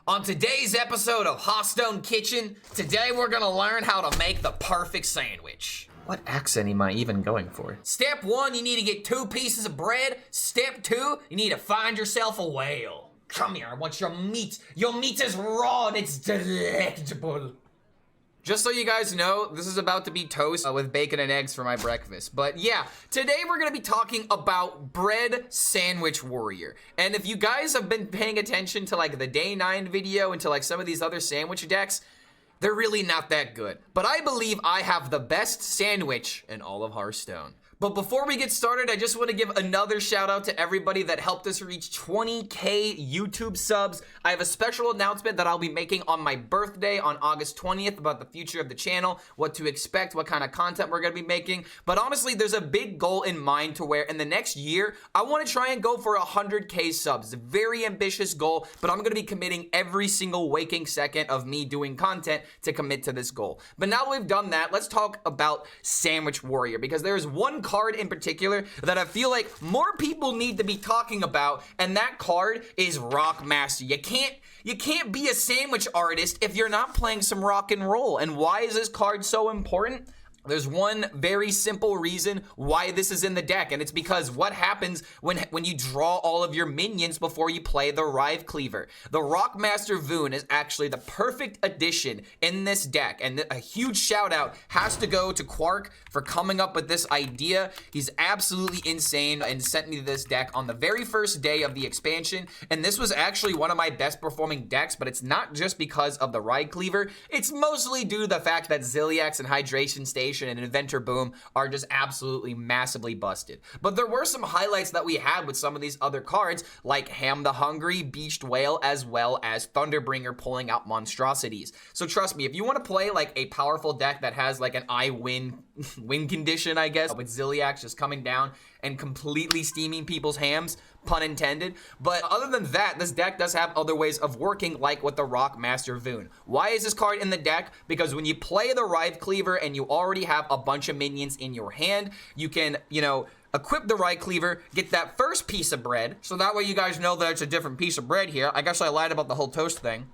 On today's episode of Hearthstone Kitchen, today we're gonna learn how to make the perfect sandwich. What accent am I even going for? Step 1, you need to get 2 pieces of bread. Step 2, you need to find yourself a whale. Come here, I want your meat. Your meat is raw and it's delectable. Just so you guys know, this is about to be toast with bacon and eggs for my breakfast. But yeah, today we're gonna be talking about Bread Sandwich Warrior. And if you guys have been paying attention to like the day 9 video and to like some of these other sandwich decks, they're really not that good. But I believe I have the best sandwich in all of Hearthstone. But before we get started, I just want to give another shout out to everybody that helped us reach 20K YouTube subs. I have a special announcement that I'll be making on my birthday on August 20th about the future of the channel, what to expect, what kind of content we're going to be making. But honestly, there's a big goal in mind to where in the next year, I want to try and go for 100K subs. It's a very ambitious goal, but I'm going to be committing every single waking second of me doing content to commit to this goal. But now that we've done that, let's talk about Sandwich Warrior, because there's one card in particular that I feel like more people need to be talking about, and that card is Rock Master. You can't be a sandwich artist if you're not playing some rock and roll. And why is this card so important? There's one very simple reason why this is in the deck, and it's because what happens when you draw all of your minions before you play the Ryecleaver. The Rockmaster Voon is actually the perfect addition in this deck, and a huge shout out has to go to Quark for coming up with this idea. He's absolutely insane and sent me this deck on the very first day of the expansion, and this was actually one of my best performing decks, but it's not just because of the Ryecleaver. It's mostly due to the fact that Ziliax and Hydration Station and Inventor Boom are just absolutely massively busted. But there were some highlights that we had with some of these other cards, like Ham the Hungry, Beached Whale, as well as Thunderbringer pulling out monstrosities. So trust me, if you want to play like a powerful deck that has like an I win condition, I guess, with Ziliax just coming down and completely steaming people's hams, pun intended. But other than that, this deck does have other ways of working, like with the Rockmaster Voon. Why is this card in the deck? Because when you play the Ryecleaver and you already have a bunch of minions in your hand, you can, equip the Ryecleaver, get that first piece of bread, so that way you guys know that it's a different piece of bread here. I guess I lied about the whole toast thing.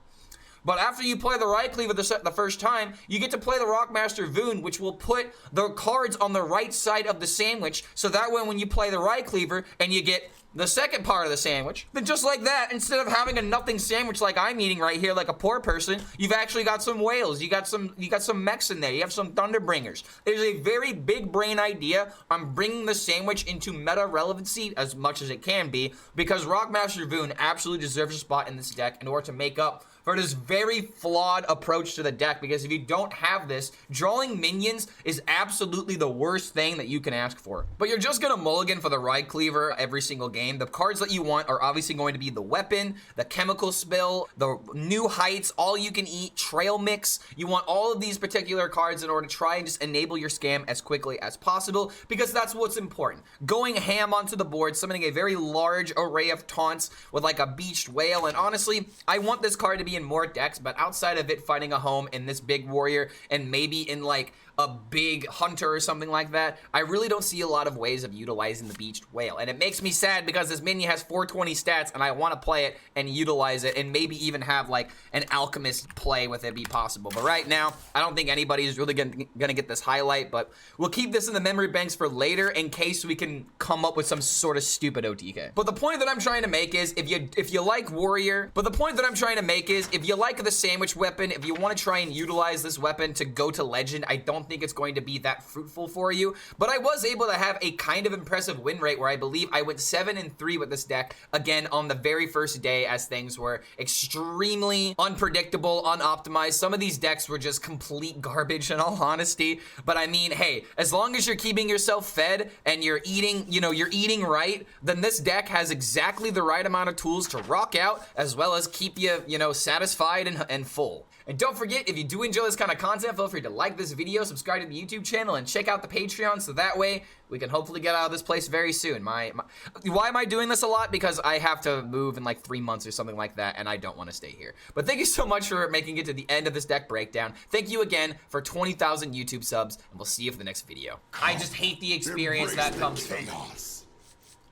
But after you play the Ryecleaver the first time, you get to play the Rockmaster Voon, which will put the cards on the right side of the sandwich, so that way when you play the Ryecleaver and you get the second part of the sandwich, then just like that, instead of having a nothing sandwich like I'm eating right here like a poor person, you've actually got some whales, you got some mechs in there, you have some Thunderbringers. It is a very big brain idea. I'm bringing the sandwich into meta relevancy as much as it can be, because Rockmaster Voon absolutely deserves a spot in this deck in order to make up for this very flawed approach to the deck, because if you don't have this, drawing minions is absolutely the worst thing that you can ask for. But you're just gonna mulligan for the Ryecleaver every single game. The cards that you want are obviously going to be the Weapon, the Chemical Spill, the New Heights, All You Can Eat, Trail Mix. You want all of these particular cards in order to try and just enable your scam as quickly as possible, because that's what's important. Going ham onto the board, summoning a very large array of taunts with like a Beached Whale, and honestly, I want this card to be in more decks, but outside of it finding a home in this big warrior and maybe in like a big hunter or something like that, I really don't see a lot of ways of utilizing the Beached Whale. And it makes me sad because this minion has 420 stats and I want to play it and utilize it and maybe even have like an alchemist play with it be possible. But right now, I don't think anybody is really gonna get this highlight, but we'll keep this in the memory banks for later in case we can come up with some sort of stupid OTK. But the point that I'm trying to make is if you like warrior, if you like the sandwich weapon, if you want to try and utilize this weapon to go to legend, I don't think it's going to be that fruitful for you, but I was able to have a kind of impressive win rate where I believe I went 7-3 with this deck, again, on the very first day, as things were extremely unpredictable, unoptimized. Some of these decks were just complete garbage in all honesty, but I mean, hey, as long as you're keeping yourself fed and you're eating, you're eating right, then this deck has exactly the right amount of tools to rock out, as well as keep you, satisfied and full. And don't forget, if you do enjoy this kind of content, feel free to like this video, subscribe to the YouTube channel, and check out the Patreon, so that way we can hopefully get out of this place very soon. Why am I doing this a lot? Because I have to move in like 3 months or something like that, and I don't want to stay here. But thank you so much for making it to the end of this deck breakdown. Thank you again for 20,000 YouTube subs, and we'll see you for the next video. I just hate the experience that comes from chaos.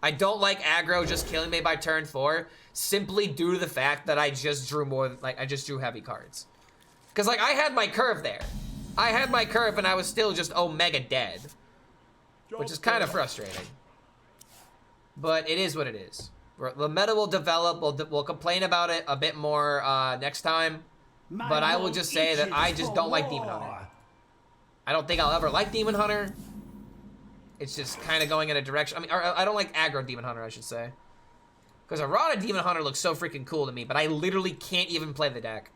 I don't like aggro just killing me by turn 4, simply due to the fact that I just drew I just drew heavy cards. Because, like, I had my curve there. I had my curve and I was still just Omega dead. Which is kind of frustrating. But it is what it is. The meta will develop, we'll complain about it a bit more next time. But I will just say that I just don't like Demon Hunter. I don't think I'll ever like Demon Hunter. It's just kind of going in a direction. I mean, I don't like aggro Demon Hunter, I should say. Because Errata Demon Hunter looks so freaking cool to me, but I literally can't even play the deck.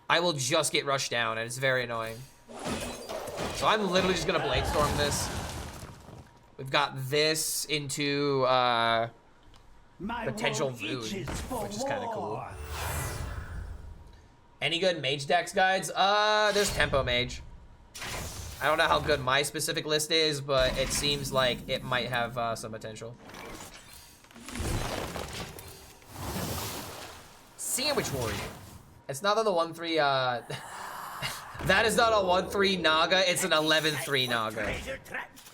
I will just get rushed down, and it's very annoying. So I'm literally just going to Blade Storm this. We've got this into potential Vood, which is kind of cool. Any good mage decks, guys? There's Tempo Mage. I don't know how good my specific list is, but it seems like it might have some potential. Sandwich Warrior. It's not on the 1-3, that is not a 1-3 Naga, it's an 11-3 Naga.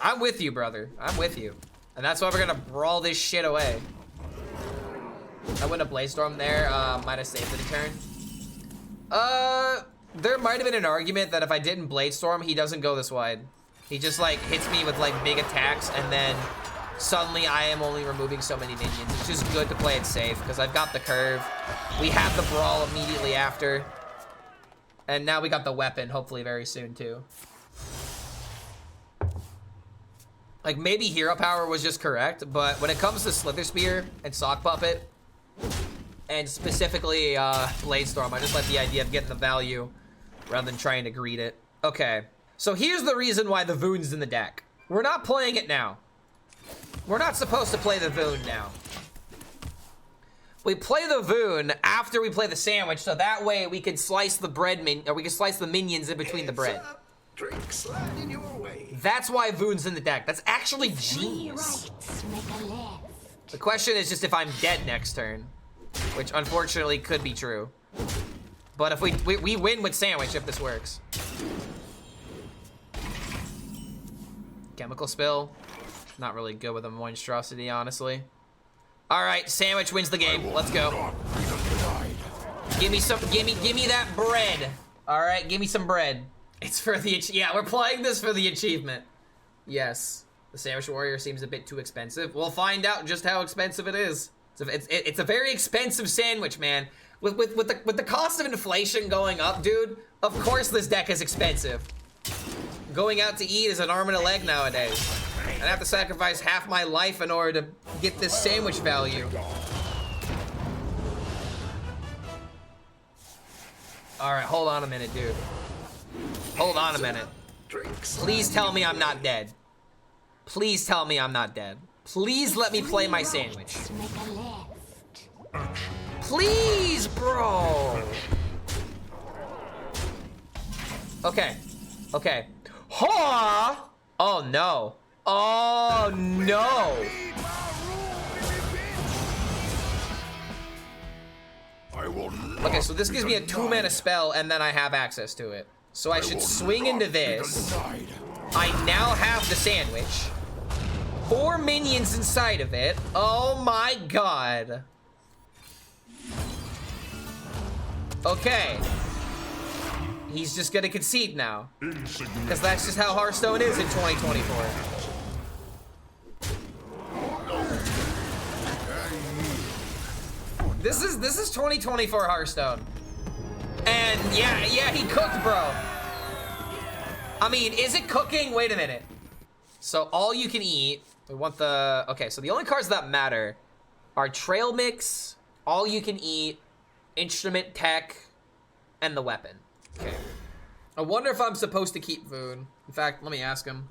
I'm with you, brother. I'm with you. And that's why we're gonna brawl this shit away. I wouldn't have Blade Storm there, might have saved it a turn. There might have been an argument that if I didn't Blade Storm, he doesn't go this wide. He just, like, hits me with, like, big attacks, and then suddenly I am only removing so many minions. It's just good to play it safe, because I've got the curve. We have the brawl immediately after. And now we got the weapon, hopefully very soon, too. Like, maybe Hero Power was just correct, but when it comes to Slither Spear and Sock Puppet, and specifically Blade Storm, I just like the idea of getting the value rather than trying to greed it. Okay, so here's the reason why the Voon's in the deck. We're not playing it now. We're not supposed to play the Voon now. We play the Voon after we play the Sandwich, so that way we can slice the bread or we can slice the minions in between the bread. That's why Voon's in the deck. That's actually genius. The question is just if I'm dead next turn, which unfortunately could be true. But if we win with Sandwich if this works. Chemical Spill. Not really good with a Monstrosity, honestly. All right, Sandwich wins the game. Let's go. Give me that bread. All right, give me some bread. It's for the, yeah, we're playing this for the achievement. Yes, the Sandwich Warrior seems a bit too expensive. We'll find out just how expensive it is. It's a very expensive sandwich, man. With the cost of inflation going up, dude, of course this deck is expensive. Going out to eat is an arm and a leg nowadays. I'd have to sacrifice half my life in order to get this sandwich value. All right, hold on a minute, dude. Hold on a minute. Please tell me I'm not dead. Please tell me I'm not dead. Please let me play my sandwich. Please, bro. Okay. Okay. Ha! Oh, no. Oh, no. Okay, so this gives me a 2-mana spell, and then I have access to it. So I should swing into this. I now have the sandwich. 4 minions inside of it. Oh my god. Okay. He's just gonna concede now. Because that's just how Hearthstone is in 2024. This is 2024 Hearthstone. And yeah, he cooked, bro. I mean, is it cooking? Wait a minute. So all you can eat, we want the, okay, so the only cards that matter are Trail Mix, All You Can Eat, Instrument Tech, and the weapon. Okay. I wonder if I'm supposed to keep Voon. In fact, let me ask him.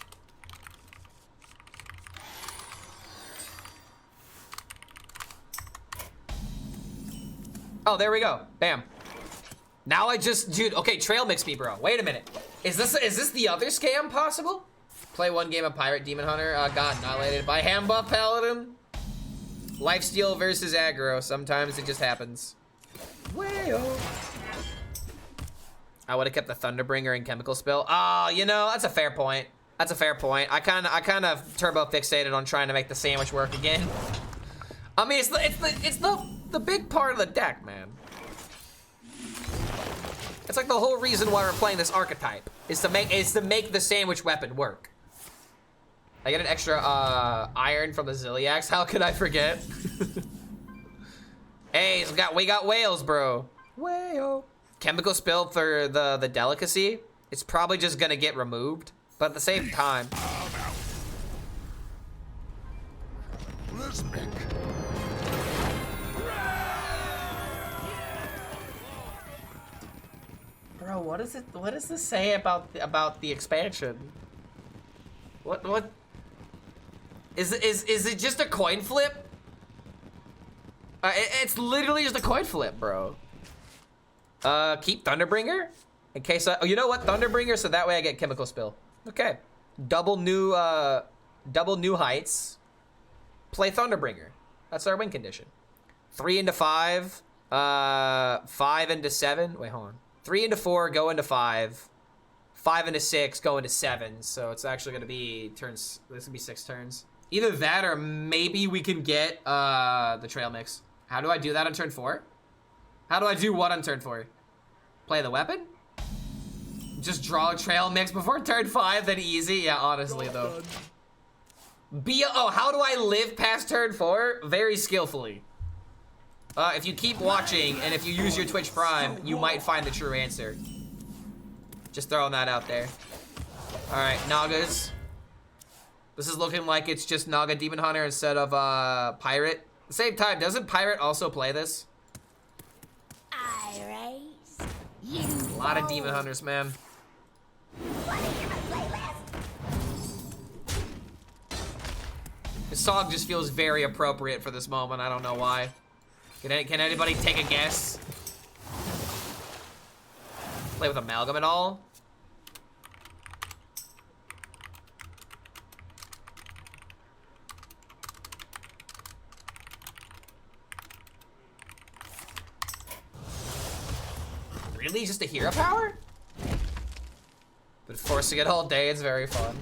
Oh, there we go. Bam. Now I just, dude, okay, Trail Mix me, bro. Wait a minute. Is this the other scam possible? Play 1 game of Pirate Demon Hunter. Got annihilated by Hambuff Paladin. Lifesteal versus aggro. Sometimes it just happens. Well, I would have kept the Thunderbringer and Chemical Spill. Oh, you know, that's a fair point. That's a fair point. I kind of turbo fixated on trying to make the sandwich work again. I mean, it's the big part of the deck, man. It's like the whole reason why we're playing this archetype is to make the sandwich weapon work. I get an extra iron from the Ziliax. How could I forget? Hey, we got whales, bro. Whale. Chemical spill for the delicacy. It's probably just gonna get removed, but at the same time. Bro, what does this say about the expansion? What? Is it just a coin flip? It's literally just a coin flip, bro. Keep Thunderbringer in case you know what, Thunderbringer, so that way I get chemical spill. Okay, double new heights. Play Thunderbringer. That's our win condition. 3 into 5, 5 into 7. Wait, hold on. 3 into 4, go into 5. 5 into 6, go into 7. So it's actually gonna be turns. This gonna be 6 turns. Either that or maybe we can get the trail mix. How do I do that on turn 4? How do I do what on turn 4? Play the weapon? Just draw a trail mix before turn 5, then easy? Yeah, honestly though. Oh, how do I live past turn 4? Very skillfully. If you keep watching and if you use your Twitch Prime, you might find the true answer. Just throwing that out there. All right, Nagas. This is looking like it's just Naga Demon Hunter instead of Pirate. At the same time, doesn't Pirate also play this? A lot of Demon Hunters, man. This song just feels very appropriate for this moment. I don't know why. Can anybody take a guess? Play with Amalgam at all? Really? Just a hero power? But forcing it all day, it's very fun.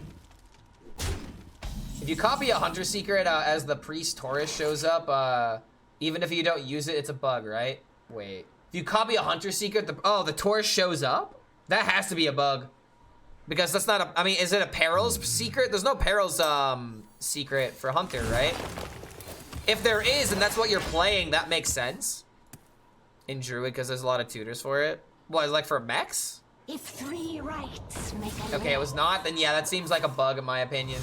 If you copy a Hunter Secret as the Priest Taurus shows up, even if you don't use it, it's a bug, right? Wait. If you copy a Hunter Secret, the Taurus shows up? That has to be a bug. Because that's not a, I mean, is it a Perils secret? There's no Perils secret for Hunter, right? If there is, and that's what you're playing, that makes sense. In Druid, because there's a lot of tutors for it. What, like for mechs? If 3 rights make a Okay, it was not, then yeah, that seems like a bug in my opinion.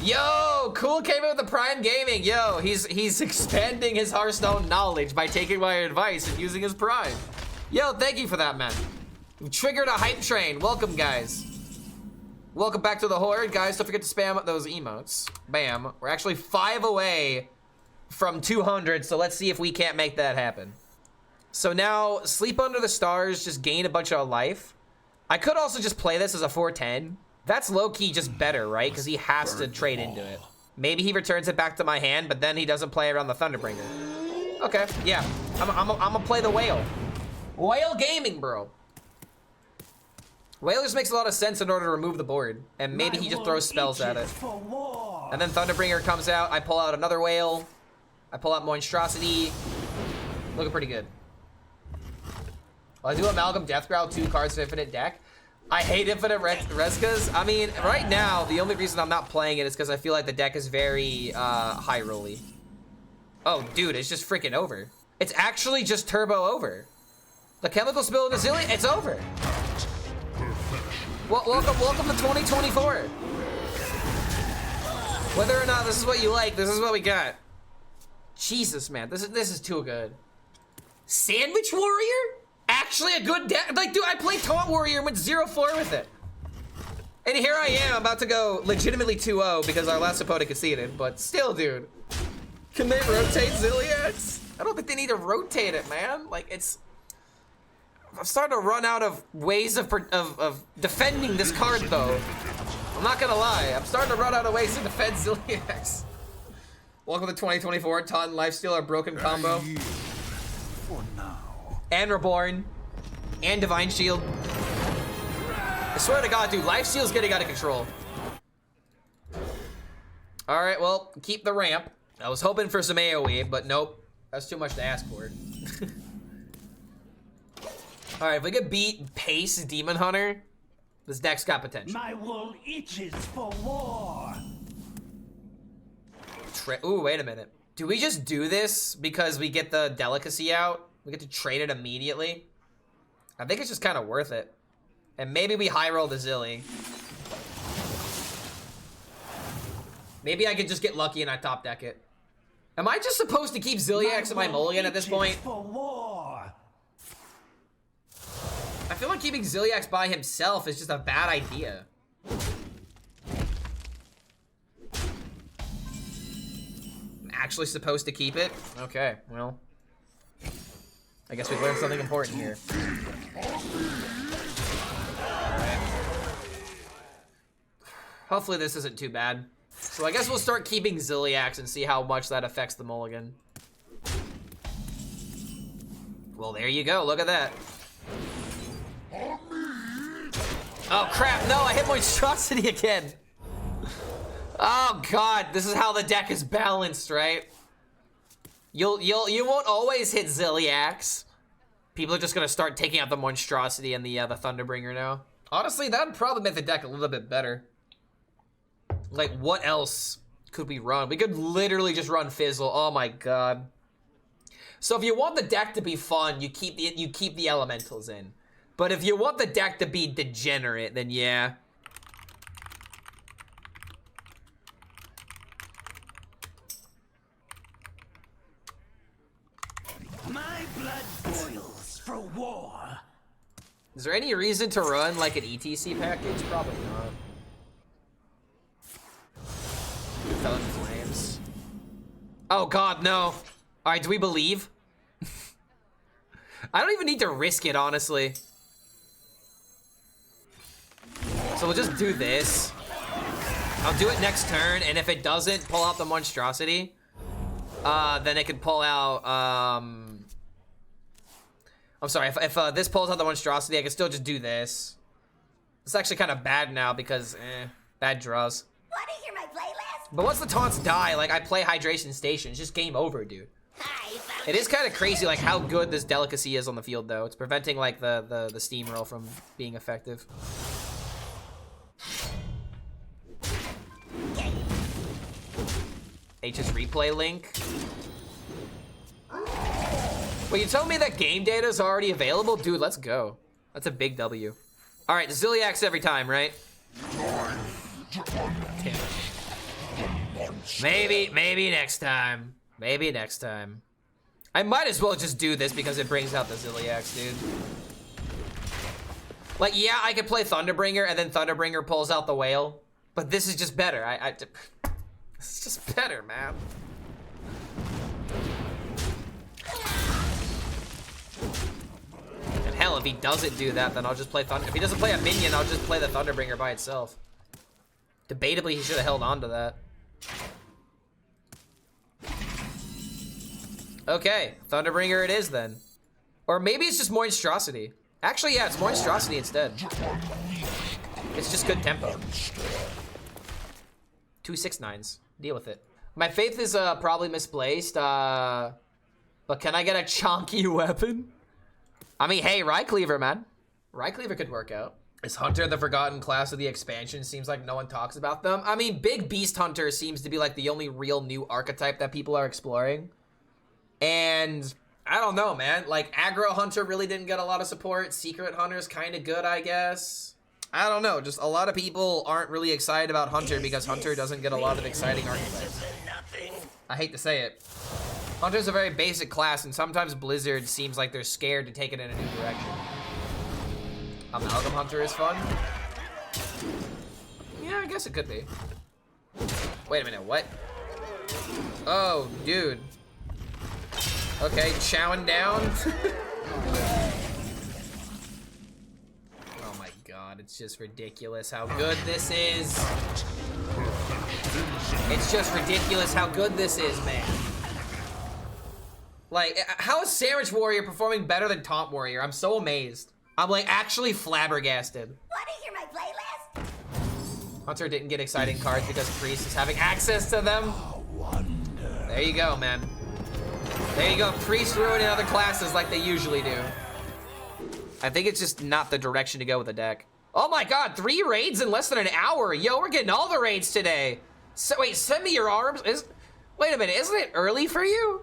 Yo, Cool came in with the Prime Gaming. Yo, he's expanding his Hearthstone knowledge by taking my advice and using his Prime. Yo, thank you for that, man. You triggered a hype train. Welcome, guys. Welcome back to the Horde, guys. Don't forget to spam those emotes. Bam. We're actually 5 away from 200, so let's see if we can't make that happen. So now, Sleep Under the Stars, just gain a bunch of life. I could also just play this as a 4/10. That's low-key just better, right? Because he has to trade into it. Maybe he returns it back to my hand, but then he doesn't play around the Thunderbringer. Okay, yeah. I'm gonna play the Whale. Whale Gaming, bro. Whale just makes a lot of sense in order to remove the board. And maybe he just throws spells at it. And then Thunderbringer comes out, I pull out another Whale. I pull out Monstrosity. Looking pretty good. I do Amalgam Deathgrowl, 2 cards of Infinite deck. I hate Infinite Reskas. I mean, right now, the only reason I'm not playing it is because I feel like the deck is very high rolly. Oh, dude, it's just freaking over. It's actually just turbo over. The chemical spill in the Zillion, it's over. Well, welcome to 2024. Whether or not this is what you like, this is what we got. Jesus, man, this is too good. Sandwich Warrior? Actually a good deck. Like, dude, I played Taunt Warrior and went 0-4 with it. And here I am about to go legitimately 2-0 because our last opponent conceded, but still, dude. Can they rotate Ziliax? I don't think they need to rotate it, man. Like, it's... I'm starting to run out of ways of defending this card, though. I'm not gonna lie. I'm starting to run out of ways to defend Ziliax. Welcome to 2024. Taunt and Lifesteal are broken combo. For now. And Reborn. And Divine Shield. I swear to God, dude, Lifesteal's getting out of control. All right, well, keep the ramp. I was hoping for some AoE, but nope. That's too much to ask for. All right, if we could beat Pace Demon Hunter, this deck's got potential. My wool itches for war. Ooh, wait a minute. Do we just do this because we get the delicacy out? We get to trade it immediately? I think it's just kind of worth it. And maybe we high roll the Zilly. Maybe I could just get lucky and I top deck it. Am I just supposed to keep Zilliax in my mulligan at this point? For war. I feel like keeping Zilliax by himself is just a bad idea. I'm actually supposed to keep it? Okay, well. I guess we've learned something important here. Alright. Hopefully this isn't too bad. So I guess we'll start keeping Zilliax and see how much that affects the mulligan. Well, there you go. Look at that. Oh, crap. No, I hit Monstrosity again. Oh, God. This is how the deck is balanced, right? You won't always hit Zilliax. People are just going to start taking out the Monstrosity and the Thunderbringer now. Honestly, that would probably make the deck a little bit better. Like, what else could we run? We could literally just run Fizzle. Oh my god. So if you want the deck to be fun, you keep the elementals in. But if you want the deck to be degenerate, then yeah. My blood boils for war. Is there any reason to run like an ETC package? Probably not. Felon Flames. Oh god, no. All right, do we believe? I don't even need to risk it, honestly. So we'll just do this. I'll do it next turn, and if it doesn't pull out the Monstrosity, then it can pull out, I'm sorry, if this pulls out the Monstrosity, I can still just do this. It's actually kind of bad now because, bad draws. Want to hear my playlist? But once the taunts die, like, I play Hydration Station. It's just game over, dude. It is kind of crazy, like, how good this delicacy is on the field, though. It's preventing, like, the steamroll from being effective. HSReplay link. Wait, you told me that game data is already available? Dude, let's go. That's a big W. All right, Zilliax every time, right? Maybe next time. Maybe next time. I might as well just do this because it brings out the Zilliax, dude. Like, yeah, I could play Thunderbringer and then Thunderbringer pulls out the whale, but this is just better. It's just better, man. And hell, if he doesn't do that, then I'll just play Thunder. If he doesn't play a minion, I'll just play the Thunderbringer by itself. Debatably, he should have held on to that. Okay, Thunderbringer it is then. Or maybe it's just Monstrosity. Actually, yeah, it's Monstrosity instead. It's just good tempo. 2 6/9s. Deal with it. My faith is probably misplaced, but can I get a chonky weapon? I mean, hey, Ryecleaver, man. Ryecleaver could work out. Is Hunter the forgotten class of the expansion? Seems like no one talks about them. I mean, Big Beast Hunter seems to be like the only real new archetype that people are exploring. And I don't know, man. Like, Aggro Hunter really didn't get a lot of support. Secret Hunter's kind of good, I guess. I don't know. Just a lot of people aren't really excited about Hunter because Hunter doesn't get a lot of exciting archetypes. I hate to say it. Hunter's a very basic class, and sometimes Blizzard seems like they're scared to take it in a new direction. Amalgam Hunter is fun. Yeah, I guess it could be. Wait a minute, what? Oh, dude. Okay, chowing down. Oh my god, it's just ridiculous how good this is. It's just ridiculous how good this is, man. Like, how is Sandwich Warrior performing better than Taunt Warrior? I'm so amazed. I'm like actually flabbergasted. Want to hear my playlist? Hunter didn't get exciting cards because Priest is having access to them. There you go, man. There you go. Priest ruining other classes like they usually do. I think it's just not the direction to go with the deck. Oh my god, 3 raids in less than an hour. Yo, we're getting all the raids today. So, wait, send me your arms. Wait a minute, isn't it early for you?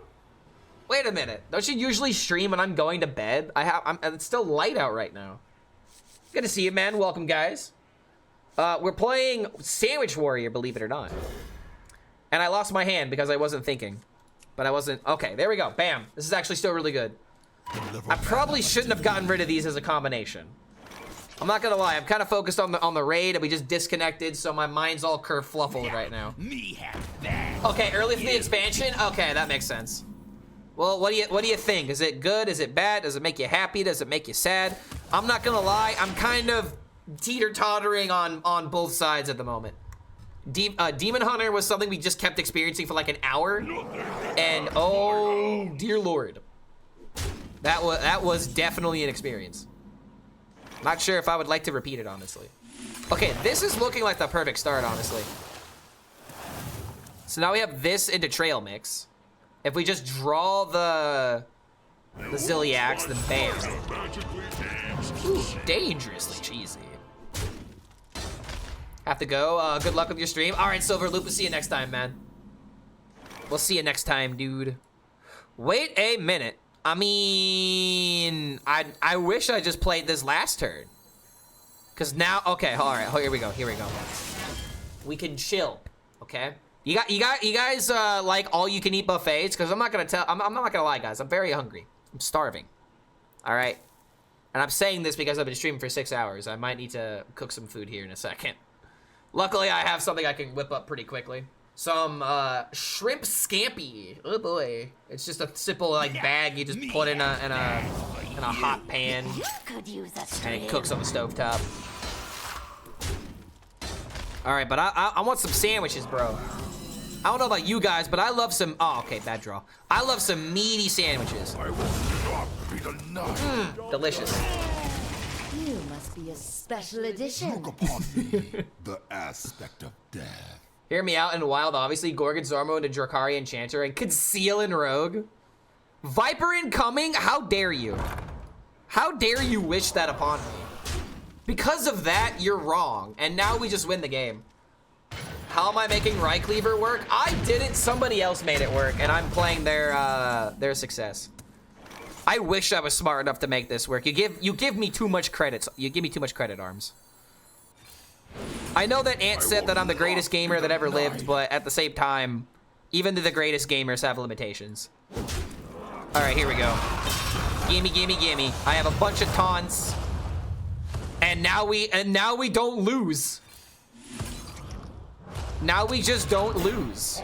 Wait a minute. Don't you usually stream when I'm going to bed? It's still light out right now. Good to see you, man. Welcome, guys. We're playing Sandwich Warrior, believe it or not. And I lost my hand because I wasn't thinking. But I wasn't. Okay, there we go. Bam. This is actually still really good. I probably shouldn't have gotten rid of these as a combination. I'm not gonna lie. I'm kind of focused on the raid, and we just disconnected, so my mind's all kerfluffled right now. Okay, early for the expansion. Okay, that makes sense. Well, what do you think? Is it good? Is it bad? Does it make you happy? Does it make you sad? I'm not gonna lie. I'm kind of teeter-tottering on both sides at the moment. Demon Hunter was something we just kept experiencing for like an hour, and oh dear lord, that was definitely an experience. Not sure if I would like to repeat it, honestly. Okay, this is looking like the perfect start, honestly. So now we have this into Trail Mix. If we just draw the Zilliax, then bam. Ooh, dangerously cheesy. Have to go. Good luck with your stream. All right, Silver Loop, we'll see you next time, man. We'll see you next time, dude. Wait a minute. I mean, I wish I just played this last turn. Cause now, okay, all right, here we go. We can chill, okay? You guys like all you can eat buffets? Cause I'm not gonna lie, guys. I'm very hungry. I'm starving. All right, and I'm saying this because I've been streaming for 6 hours. I might need to cook some food here in a second. Luckily, I have something I can whip up pretty quickly. Some shrimp scampi. Oh boy, it's just a simple like bag you just put in a hot pan, and it cooks on the stovetop. All right, but I want some sandwiches, bro. I don't know about you guys, but I love some. Oh, okay, bad draw. I love some meaty sandwiches. Delicious. You must be a special edition. Look upon me, the aspect of death. Hear me out in wild, obviously. Gorgon, Zormo, and Drakari Enchanter, and Conceal and Rogue. Viper incoming? How dare you? How dare you wish that upon me? Because of that, you're wrong. And now we just win the game. How am I making Ryecleaver work? I didn't. Somebody else made it work, and I'm playing their success. I wish I was smart enough to make this work. You give me too much credit. You give me too much credit, Arms. I know that Ant said that I'm the greatest gamer that ever lived, but at the same time, even the greatest gamers have limitations. All right, here we go. Gimme, gimme, gimme. I have a bunch of taunts, and now we don't lose. Now we just don't lose.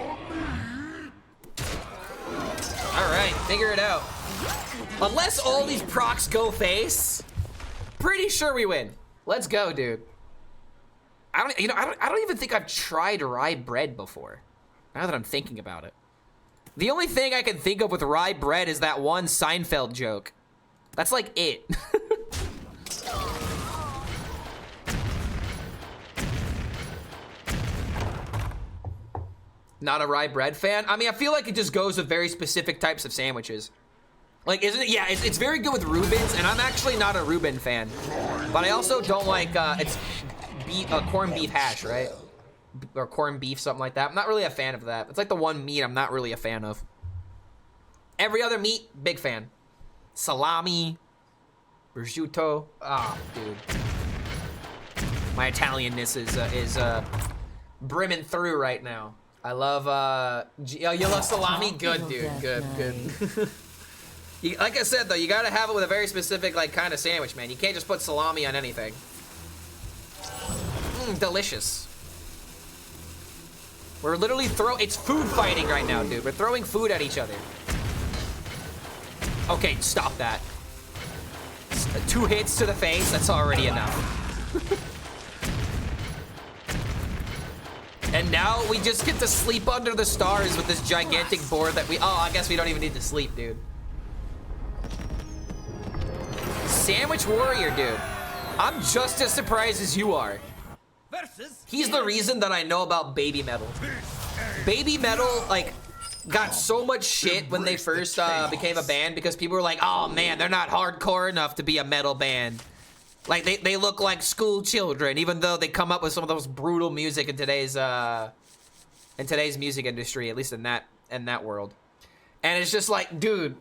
All right, figure it out. Unless all these procs go face, pretty sure we win. Let's go, dude. I don't even think I've tried rye bread before. Now that I'm thinking about it. The only thing I can think of with rye bread is that one Seinfeld joke. That's like it. Not a rye bread fan? I mean, I feel like it just goes with very specific types of sandwiches. Like, isn't it? Yeah, it's very good with Reubens, and I'm actually not a Reuben fan. But I also don't like, it's corned beef hash, right? Or corned beef, something like that. I'm not really a fan of that. It's like the one meat I'm not really a fan of. Every other meat, big fan. Salami, prosciutto. Ah, dude. My Italianness is brimming through right now. I love, you love salami? Good, dude, good. Like I said, though, you gotta have it with a very specific, like, kind of sandwich, man. You can't just put salami on anything. Delicious. We're literally it's food fighting right now, dude. We're throwing food at each other. Okay, stop that. 2 hits to the face, that's already enough. And now we just get to sleep under the stars with this gigantic board that I guess we don't even need to sleep, dude. Sandwich Warrior, dude. I'm just as surprised as you are. versus He's the reason that I know about Baby Metal. Baby Metal, like, got so much shit when they first became a band because people were like, oh man, they're not hardcore enough to be a metal band. Like, they look like school children, even though they come up with some of those brutal music in today's music industry, at least in that world. And it's just like, dude,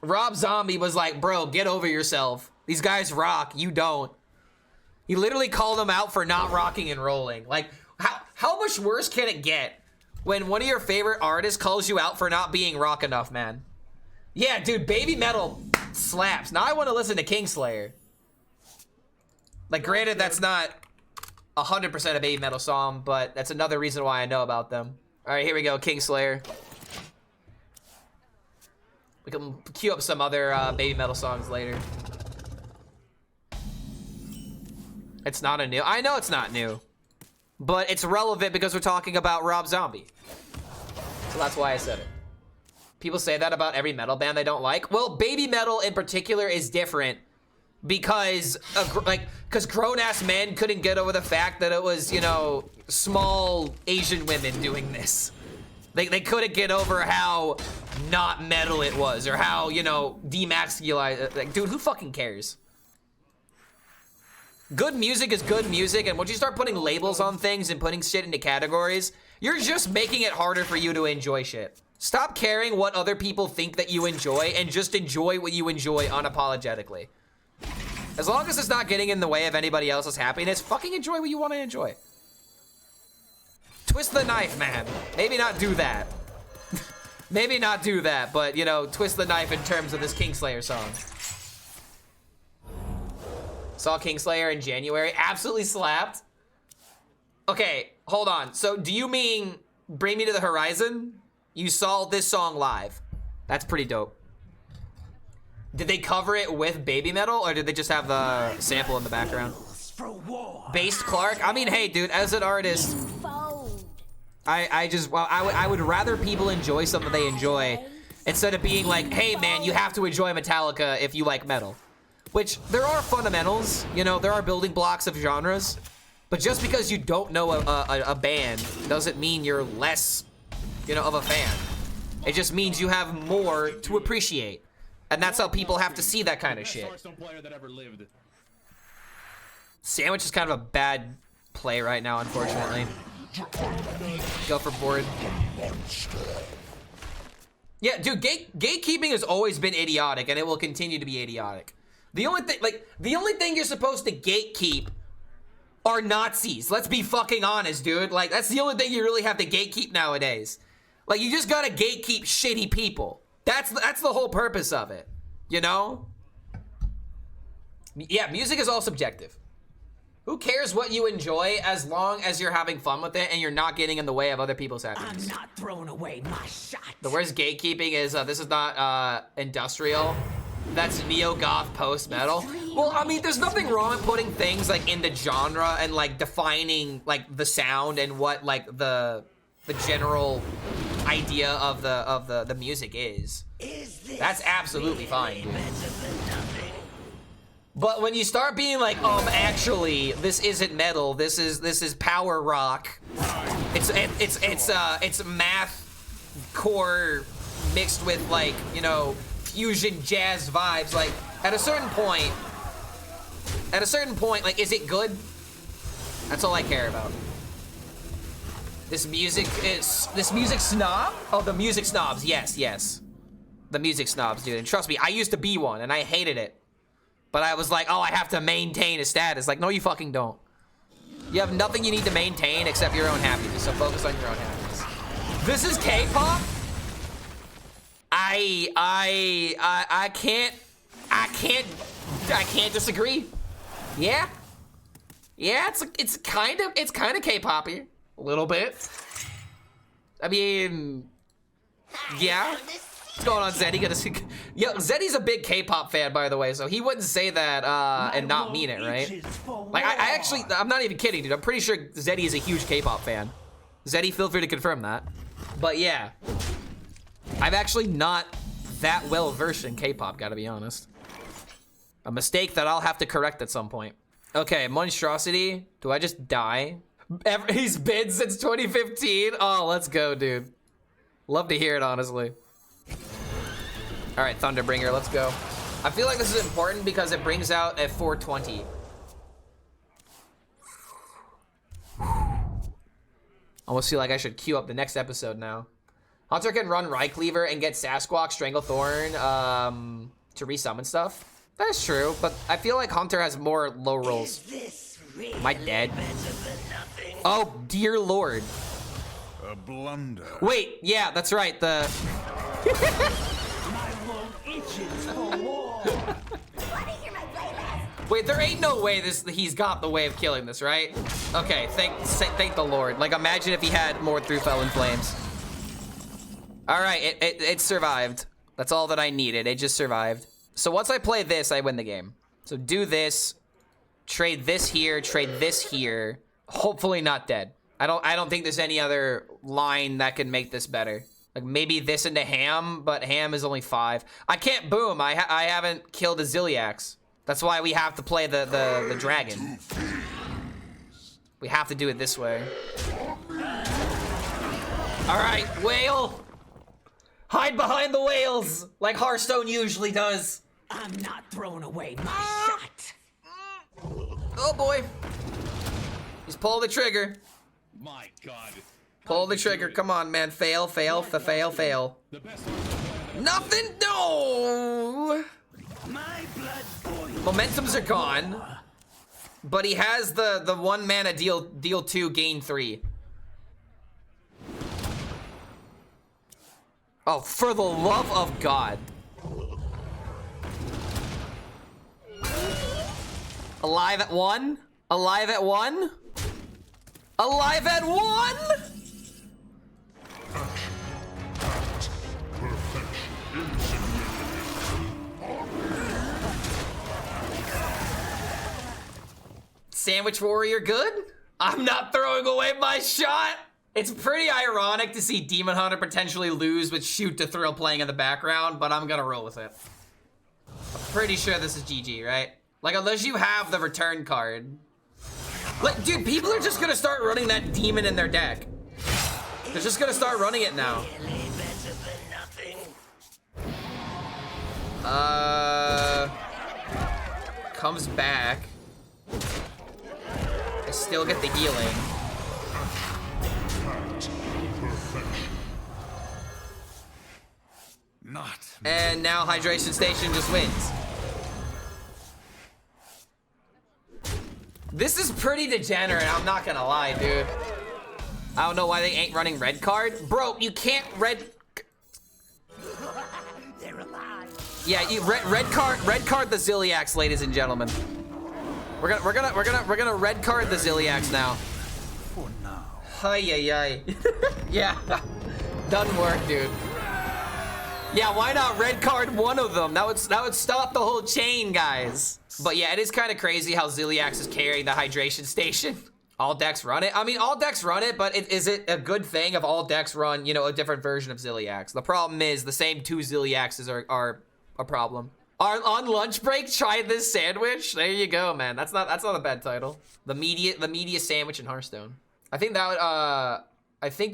Rob Zombie was like, bro, get over yourself. These guys rock, you don't. He literally called them out for not rocking and rolling. Like, how much worse can it get when one of your favorite artists calls you out for not being rock enough, man? Yeah, dude, Baby Metal slaps. Now I want to listen to Kingslayer. Like, granted, that's not 100% a Baby Metal song, but that's another reason why I know about them. All right, here we go, Kingslayer. We can queue up some other Baby Metal songs later. It's not a new. I know it's not new, but it's relevant because we're talking about Rob Zombie. So that's why I said it. People say that about every metal band they don't like. Well, Baby Metal in particular is different because grown-ass men couldn't get over the fact that it was, you know, small Asian women doing this. They couldn't get over how not metal it was or how, you know, demasculized. Like, dude, who fucking cares? Good music is good music, and once you start putting labels on things and putting shit into categories, you're just making it harder for you to enjoy shit. Stop caring what other people think that you enjoy and just enjoy what you enjoy unapologetically. As long as it's not getting in the way of anybody else's happiness, fucking enjoy what you want to enjoy. Twist the knife, man. Maybe not do that. Maybe not do that, but, you know, twist the knife in terms of this Kingslayer song. Saw Kingslayer in January. Absolutely slapped. Okay, hold on. So do you mean Bring Me to the Horizon? You saw this song live. That's pretty dope. Did they cover it with Baby Metal, or did they just have the sample in the background? Based Clark? I mean, hey, dude, as an artist, I would rather people enjoy something they enjoy instead of being like, hey, man, you have to enjoy Metallica if you like metal. Which, there are fundamentals, you know, there are building blocks of genres, but just because you don't know a band doesn't mean you're less, you know, of a fan. It just means you have more to appreciate. And that's how people have to see that kind of shit. Sandwich is kind of a bad play right now, unfortunately. Go for board. Yeah, dude, gatekeeping has always been idiotic, and it will continue to be idiotic. The only thing you're supposed to gatekeep are Nazis. Let's be fucking honest, dude. Like, that's the only thing you really have to gatekeep nowadays. Like, you just gotta gatekeep shitty people. That's the whole purpose of it, you know? Yeah, music is all subjective. Who cares what you enjoy as long as you're having fun with it and you're not getting in the way of other people's happiness? I'm not throwing away my shot. The worst gatekeeping is, this is not industrial. That's neo-goth post-metal. Well, I mean, there's nothing wrong with putting things like in the genre and like defining like the sound and what like the general idea of the music is. That's absolutely fine, dude. But when you start being like, actually, this isn't metal. This is power rock. It's math core mixed with like, you know, fusion jazz vibes. Like at a certain point, like, is it good? That's all I care about. This music snob? Oh, the music snobs. Yes. The music snobs, dude. And trust me, I used to be one and I hated it. But I was like, oh, I have to maintain a status. Like, no, you fucking don't. You have nothing you need to maintain except your own happiness. So focus on your own happiness. This is K-pop? I can't disagree. Yeah, it's kind of K-poppy, a little bit. I mean, yeah. What's going on, Zeddy? Yo, Zeddy's a big K-pop fan, by the way, so he wouldn't say that and not mean it, right? Like, I'm not even kidding, dude. I'm pretty sure Zeddy is a huge K-pop fan. Zeddy, feel free to confirm that. But yeah, I'm actually not that well versed in K-pop, gotta be honest. A mistake that I'll have to correct at some point. Okay, monstrosity. Do I just die? He's been since 2015. Oh, let's go, dude. Love to hear it, honestly. All right, Thunderbringer, let's go. I feel like this is important because it brings out a 420. Almost feel like I should queue up the next episode now. Hunter can run Ryecleaver and get Sasquatch, Stranglethorn to resummon stuff. That's true, but I feel like Hunter has more low rolls. Am I dead? Oh, dear lord. A blunder. Wait, yeah, that's right, the... Wait, there ain't no way he's got the way of killing this, right? Okay, thank the Lord. Like, imagine if he had more through Fell in Flames. All right, it survived. That's all that I needed. It just survived. So once I play this, I win the game. So do this, trade this here, trade this here. Hopefully not dead. I don't think there's any other line that can make this better. Like maybe this into Ham, but Ham is only 5. I can't boom. I haven't killed a Ziliax. That's why we have to play the dragon. We have to do it this way. All right, whale. Hide behind the whales, like Hearthstone usually does. I'm not throwing away my shot. Oh boy. He's pulling the trigger. My God. Pull the trigger. Come on, man. Fail. Nothing. No. My blood boils. Momentums are gone. But he has the 1 mana deal 2, gain 3. Oh, for the love of God. Alive at 1? Alive at 1? Alive at 1? Sandwich Warrior good? I'm not throwing away my shot. It's pretty ironic to see Demon Hunter potentially lose with Shoot to Thrill playing in the background, but I'm gonna roll with it. I'm pretty sure this is GG, right? Like, unless you have the return card. Like, dude, people are just gonna start running that demon in their deck. They're just gonna start running it now. Comes back. I still get the healing. Not. And now Hydration Station just wins. This is pretty degenerate, I'm not gonna lie, dude. I don't know why they ain't running red card. Bro, you can't red... They're alive. Yeah, you red card the Ziliax, ladies and gentlemen. We're gonna red card the Ziliax now. For now. Ay. Yeah, doesn't work, dude. Yeah, why not red card one of them? That would stop the whole chain, guys. But yeah, it is kind of crazy how Ziliax is carrying the Hydration Station. All decks run it. I mean, all decks run it, but is it a good thing if all decks run, you know, a different version of Ziliax? The problem is the same 2 Ziliaxes are a problem. On lunch break, try this sandwich. There you go, man. That's not a bad title. The meatiest sandwich in Hearthstone. I think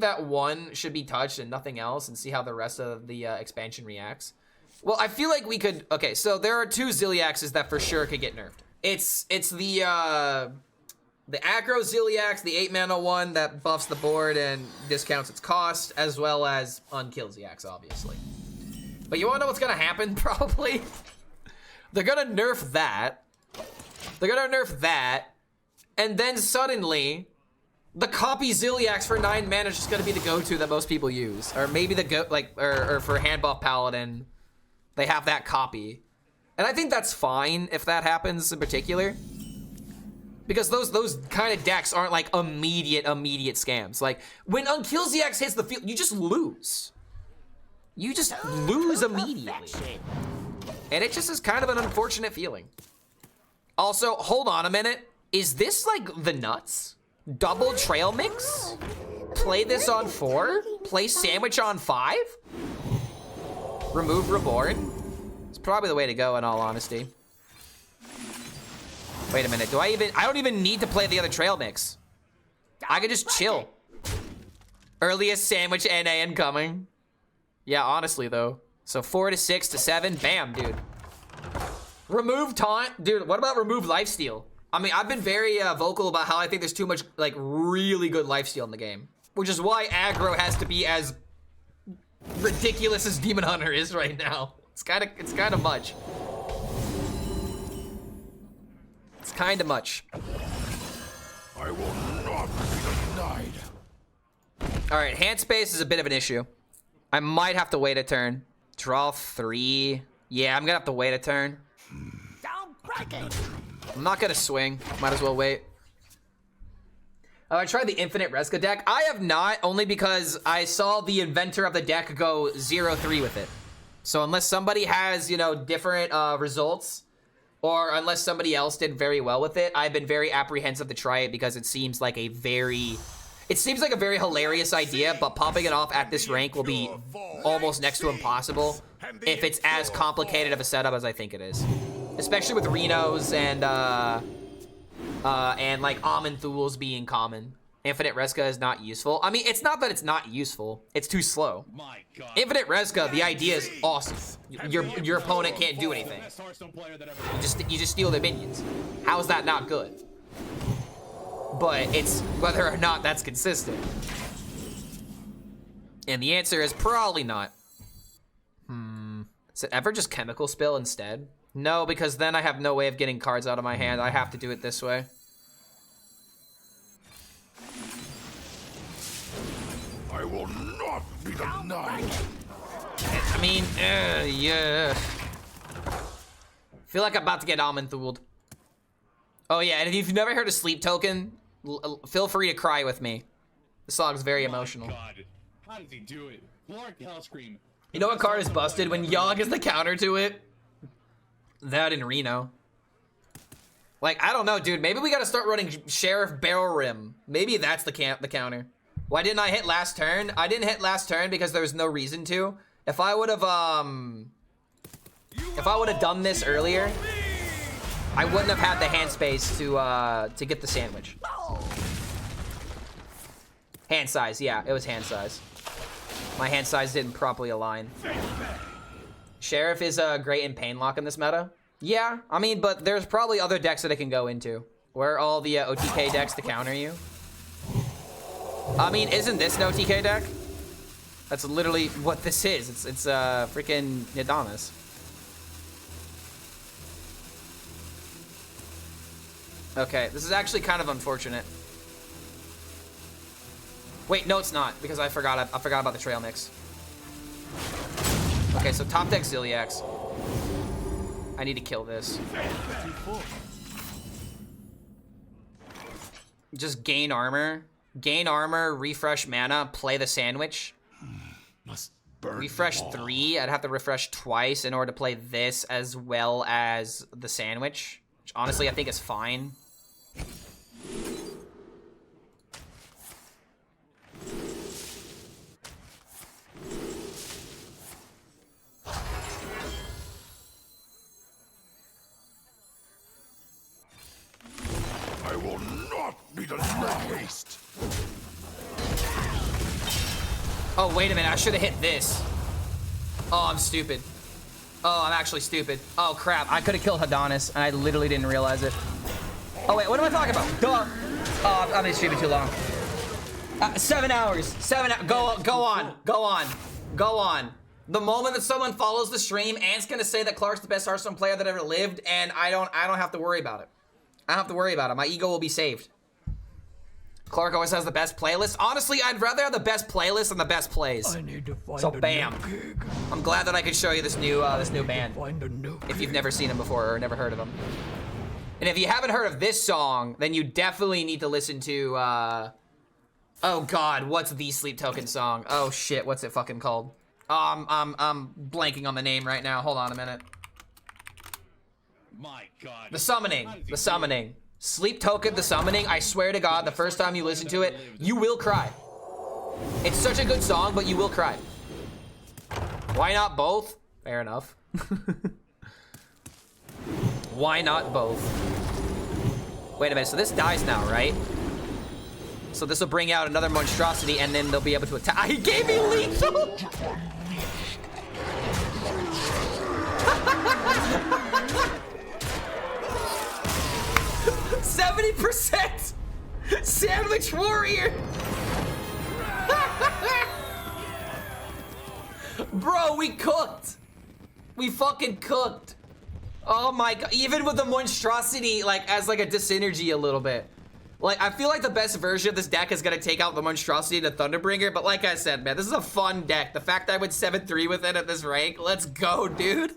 that one should be touched and nothing else, and see how the rest of the expansion reacts. Well, I feel like we could. Okay, so there are 2 Ziliaxes that for sure could get nerfed. It's the aggro Ziliax, the 8 mana one that buffs the board and discounts its cost, as well as unkill Ziliax, obviously. But you wanna know what's gonna happen? Probably. They're gonna nerf that. They're gonna nerf that, and then suddenly, the copy Ziliax for 9 mana is just gonna be the go-to that most people use, or maybe or for hand buff Paladin, they have that copy, and I think that's fine if that happens in particular, because those kind of decks aren't like immediate scams. Like when Unkill ZX hits the field, you just lose. You just lose immediately, and it just is kind of an unfortunate feeling. Also, hold on a minute, is this like the nuts? Double trail mix? Play this on 4? Play sandwich on 5? Remove Reborn? It's probably the way to go in all honesty. Wait a minute, I don't even need to play the other trail mix. I could just chill. Earliest sandwich NA incoming. Yeah, honestly though. So 4 to 6 to 7, bam, dude. Remove taunt, dude. What about remove lifesteal? I mean, I've been very vocal about how I think there's too much like really good lifesteal in the game, which is why aggro has to be as ridiculous as Demon Hunter is right now. It's kind of much. It's kind of much. I will not be denied. All right, hand space is a bit of an issue. I might have to wait a turn. Draw 3. Yeah, I'm gonna have to wait a turn. I'm not gonna swing. Might as well wait. Oh, I tried the Infinite Reska deck. I have not, only because I saw the inventor of the deck go 0-3 with it. So unless somebody has, you know, different results, or unless somebody else did very well with it, I've been very apprehensive to try it because it seems like a very hilarious idea, but popping it off at this rank will be almost next to impossible if it's as complicated of a setup as I think it is. Especially with Renos and like Aman'Thuls being common. Infinite Reska is not useful. I mean, it's not that it's not useful. It's too slow. Infinite Reska, the idea is awesome. Your opponent can't do anything. You just steal their minions. How is that not good? But it's whether or not that's consistent. And the answer is probably not. Is it ever just Chemical Spill instead? No, because then I have no way of getting cards out of my hand. I have to do it this way. I will not be denied. I mean, yeah. Feel like I'm about to get Aman'Thuled. Oh yeah, and if you've never heard of Sleep Token, feel free to cry with me. The song's very emotional. God, how does he do it? Quark, HELLSCREAM. You know what card is busted? When Yogg is the counter to it? That in Reno. Like, I don't know, dude. Maybe we gotta start running Sheriff Barrel Rim. Maybe that's the counter. Why didn't I hit last turn? I didn't hit last turn because there was no reason to. If I would have done this earlier, I wouldn't have had the hand space to get the sandwich. Hand size, yeah, it was hand size. My hand size didn't properly align. Sheriff is great in Pain Lock in this meta. Yeah, I mean, but there's probably other decks that it can go into. Where are all the OTK decks to counter you? I mean, isn't this an OTK deck? That's literally what this is. It's freaking Nidamis. Okay, this is actually kind of unfortunate. Wait, no, it's not, because I forgot about the trail mix. Okay, so top deck Ziliax. I need to kill this. Just gain armor. Gain armor, refresh mana, play the sandwich. Must burn Refresh them all. 3. I'd have to refresh twice in order to play this as well as the sandwich. Which honestly I think is fine. I will not be denied. Oh, wait a minute. I should have hit this. Oh, I'm stupid. Oh, I'm actually stupid. Oh, crap. I could have killed Adonis, and I literally didn't realize it. Oh, wait. What am I talking about? Duh. Oh, I've been streaming too long. 7 hours. 7 hours. Go on. Go on. Go on. The moment that someone follows the stream, Ant's going to say that Clark's the best Hearthstone player that ever lived, and I don't have to worry about it. I don't have to worry about it. My ego will be saved. Clark always has the best playlist. Honestly, I'd rather have the best playlist than the best plays. I need to find So a bam. new gig. I'm glad that I could show you this new band. Find a new If gig. you've never seen them before or never heard of them. And if you haven't heard of this song, then you definitely need to listen to, oh God, what's the Sleep Token song? Oh shit, what's it fucking called? Oh, I'm blanking on the name right now. Hold on a minute. My God. The Summoning. The Summoning. Sleep Token, The Summoning. I swear to God, the first time you listen to it, you will cry. It's such a good song, but you will cry. Why not both? Fair enough. Why not both? Wait a minute, so this dies now, right? So this will bring out another monstrosity, and then they'll be able to attack. He gave me lethal! 70%! Sandwich warrior! Bro, we cooked! We fucking cooked! Oh my god, even with the monstrosity, like, as like a disenergy a little bit. Like, I feel like the best version of this deck is gonna take out the monstrosity to Thunderbringer, but like I said, man, this is a fun deck. The fact that I went 7-3 with it at this rank, let's go, dude.